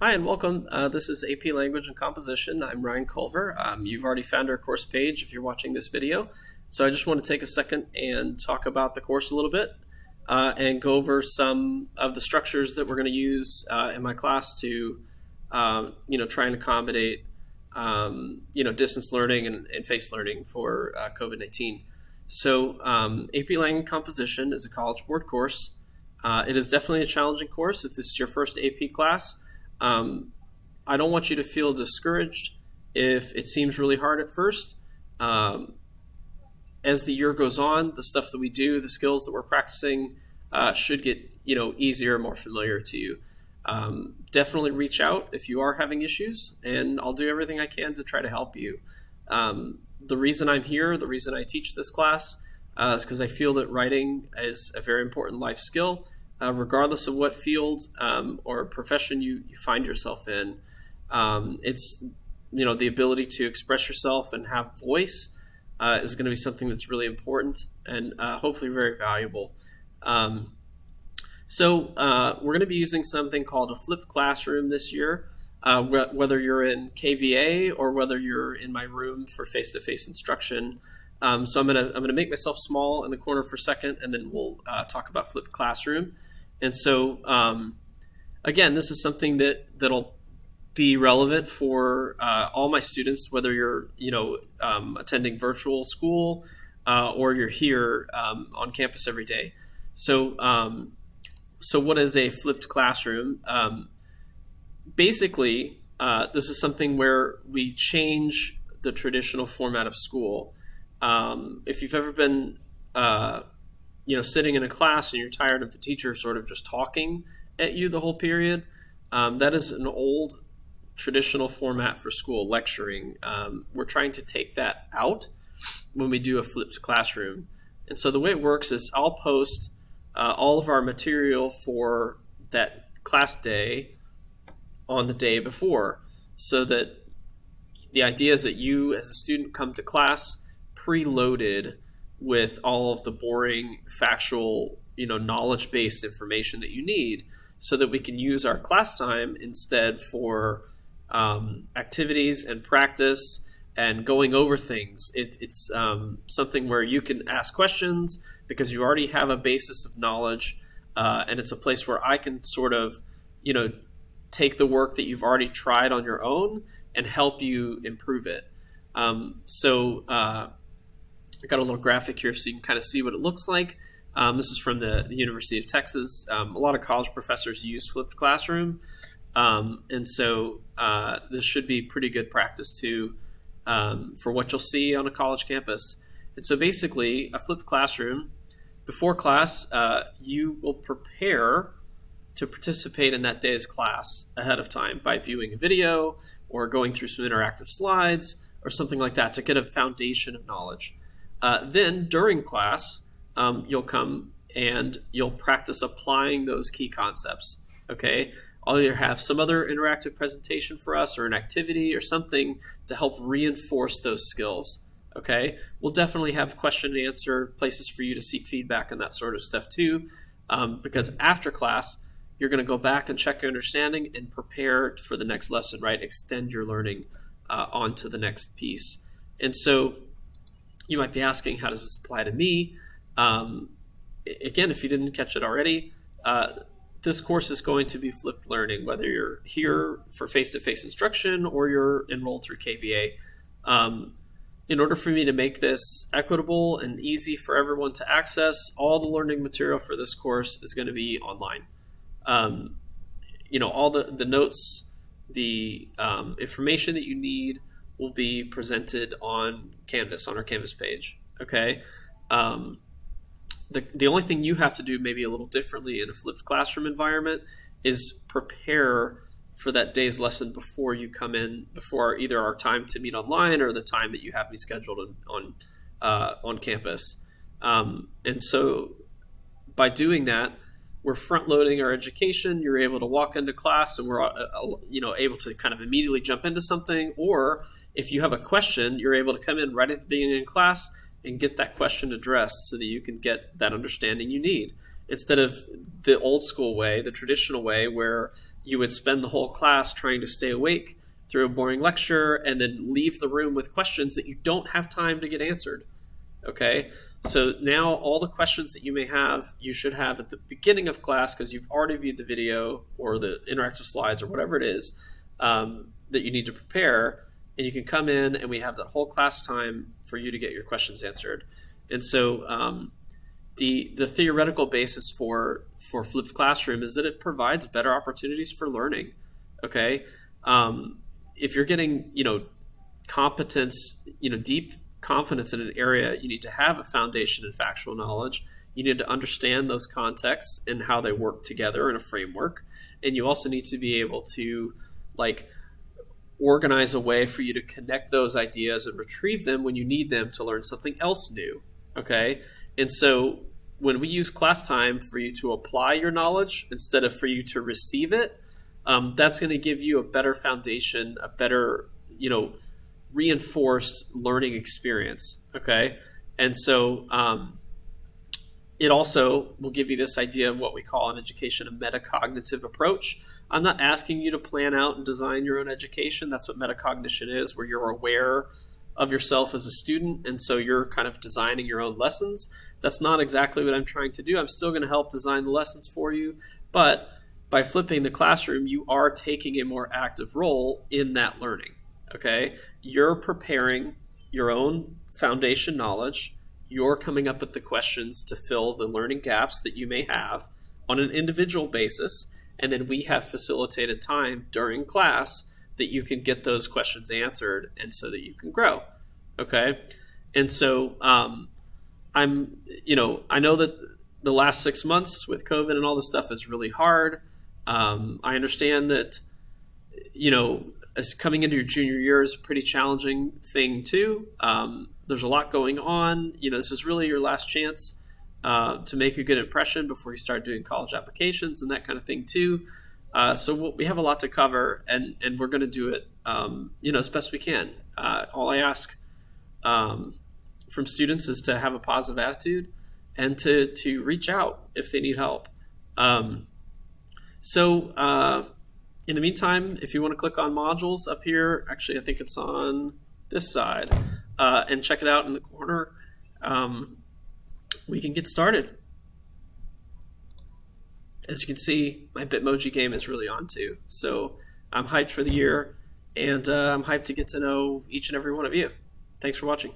Hi and welcome. This is AP Language and Composition. I'm Ryan Culver. You've already found our course page if you're watching this video. So I just want to take a second and talk about the course a little bit and go over some of the structures that we're going to use in my class to, try and accommodate, distance learning and face learning for COVID-19. So AP Lang and Composition is a College Board course. It is definitely a challenging course if this is your first AP class. I don't want you to feel discouraged if it seems really hard at first. As the year goes on, the stuff that we do, the skills that we're practicing should get easier, more familiar to you. Definitely reach out if you are having issues, and I'll do everything I can to try to help you. The reason I'm here, the reason I teach this class is because I feel that writing is a very important life skill. Regardless of what field or profession you find yourself in, it's the ability to express yourself and have voice is going to be something that's really important and hopefully very valuable. So we're going to be using something called a flipped classroom this year, whether you're in KVA or whether you're in my room for face-to-face instruction. So I'm gonna make myself small in the corner for a second, and then we'll talk about flipped classroom. And so, again, this is something that'll be relevant for all my students, whether you're attending virtual school or you're here on campus every day. So, what is a flipped classroom? Basically, this is something where we change the traditional format of school. If you've ever been sitting in a class and you're tired of the teacher sort of just talking at you the whole period, that is an old traditional format for school, lecturing. We're trying to take that out when we do a flipped classroom. And so the way it works is I'll post all of our material for that class day on the day before, so that the idea is that you as a student come to class preloaded with all of the boring, factual, knowledge-based information that you need, so that we can use our class time instead for activities and practice and going over things. It's something where you can ask questions because you already have a basis of knowledge, and it's a place where I can sort of, take the work that you've already tried on your own and help you improve it. I got a little graphic here so you can kind of see what it looks like. This is from the University of Texas. A lot of college professors use flipped classroom. And so this should be pretty good practice too for what you'll see on a college campus. And so basically, a flipped classroom, before class, you will prepare to participate in that day's class ahead of time by viewing a video or going through some interactive slides or something like that to get a foundation of knowledge. Then during class, you'll come and you'll practice applying those key concepts, okay? I'll either have some other interactive presentation for us or an activity or something to help reinforce those skills, okay? We'll definitely have question and answer, places for you to seek feedback and that sort of stuff too, because after class, you're going to go back and check your understanding and prepare for the next lesson, right? Extend your learning onto the next piece. And so you might be asking, how does this apply to me? Again, if you didn't catch it already, this course is going to be flipped learning, whether you're here for face-to-face instruction or you're enrolled through KVA. In order for me to make this equitable and easy for everyone to access, all the learning material for this course is going to be online. All the notes, the information that you need will be presented on Canvas, on our Canvas page, okay? The only thing you have to do maybe a little differently in a flipped classroom environment is prepare for that day's lesson before you come in, before either our time to meet online or the time that you have me scheduled on campus. And so by doing that, we're front-loading our education. You're able to walk into class and we're able to kind of immediately jump into something. Or if you have a question, you're able to come in right at the beginning of class and get that question addressed so that you can get that understanding you need. Instead of the old school way, the traditional way, where you would spend the whole class trying to stay awake through a boring lecture and then leave the room with questions that you don't have time to get answered. Okay, so now all the questions that you may have, you should have at the beginning of class because you've already viewed the video or the interactive slides or whatever it is that you need to prepare, and you can come in and we have that whole class time for you to get your questions answered. And so the theoretical basis for flipped classroom is that it provides better opportunities for learning. Okay, if you're getting competence, deep confidence in an area, you need to have a foundation in factual knowledge. You need to understand those contexts and how they work together in a framework, and you also need to be able to organize a way for you to connect those ideas and retrieve them when you need them to learn something else new. Okay, and so when we use class time for you to apply your knowledge instead of for you to receive it, that's going to give you a better foundation, a better reinforced learning experience. Okay, and so it also will give you this idea of what we call in education a metacognitive approach. I'm not asking you to plan out and design your own education. That's what metacognition is, where you're aware of yourself as a student, and so you're kind of designing your own lessons. That's not exactly what I'm trying to do. I'm still going to help design the lessons for you, but by flipping the classroom, you are taking a more active role in that learning. Okay, you're preparing your own foundation knowledge. You're coming up with the questions to fill the learning gaps that you may have on an individual basis, and then we have facilitated time during class that you can get those questions answered, and so that you can grow. Okay, and so I know that the last 6 months with COVID and all this stuff is really hard. I understand that as coming into your junior year is a pretty challenging thing too. There's a lot going on. This is really your last chance to make a good impression before you start doing college applications and that kind of thing too. So we have a lot to cover, and we're going to do it, as best we can. All I ask from students is to have a positive attitude and to reach out if they need help. In the meantime, if you want to click on modules up here, actually I think it's on this side, and check it out in the corner, we can get started. As you can see, my Bitmoji game is really on too. So I'm hyped for the year, and I'm hyped to get to know each and every one of you. Thanks for watching.